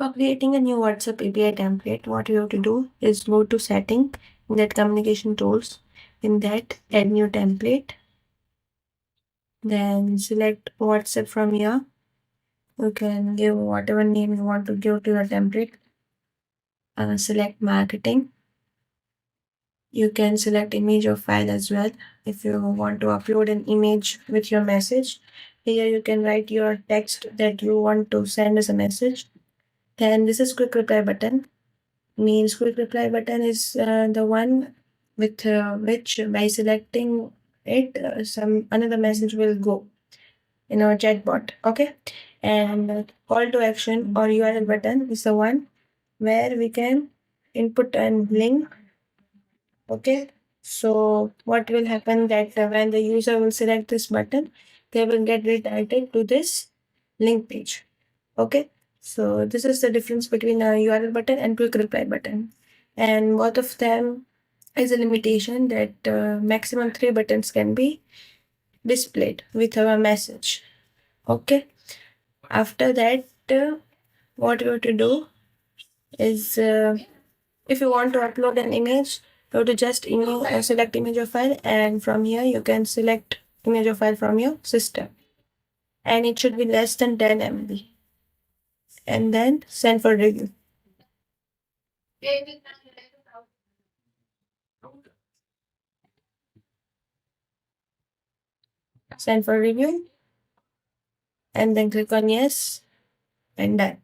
For creating a new WhatsApp API template, what you have to do is go to setting, in that communication tools, in that add new template, then select WhatsApp from here. You can give whatever name you want to give to your template. Select marketing. You can select image or file as well if you want to upload an image with your message. Here you can write your text that you want to send as a message. Then this is quick reply button. Means quick reply button is the one with which by selecting it, some another message will go in our chatbot. Okay, and call to action or URL button is the one where we can input a link. Okay, so what will happen that when the user will select this button, they will get redirected to this link page. Okay, so this is the difference between a URL button and quick reply button, and both of them is a limitation that maximum 3 buttons can be displayed with our message. Okay, after that, what you have to do is if you want to upload an image, you have to just select image or file, and from here you can select image or file from your system, and it should be less than 10 MB, and then send for review. Send for review, and then click on yes, and done.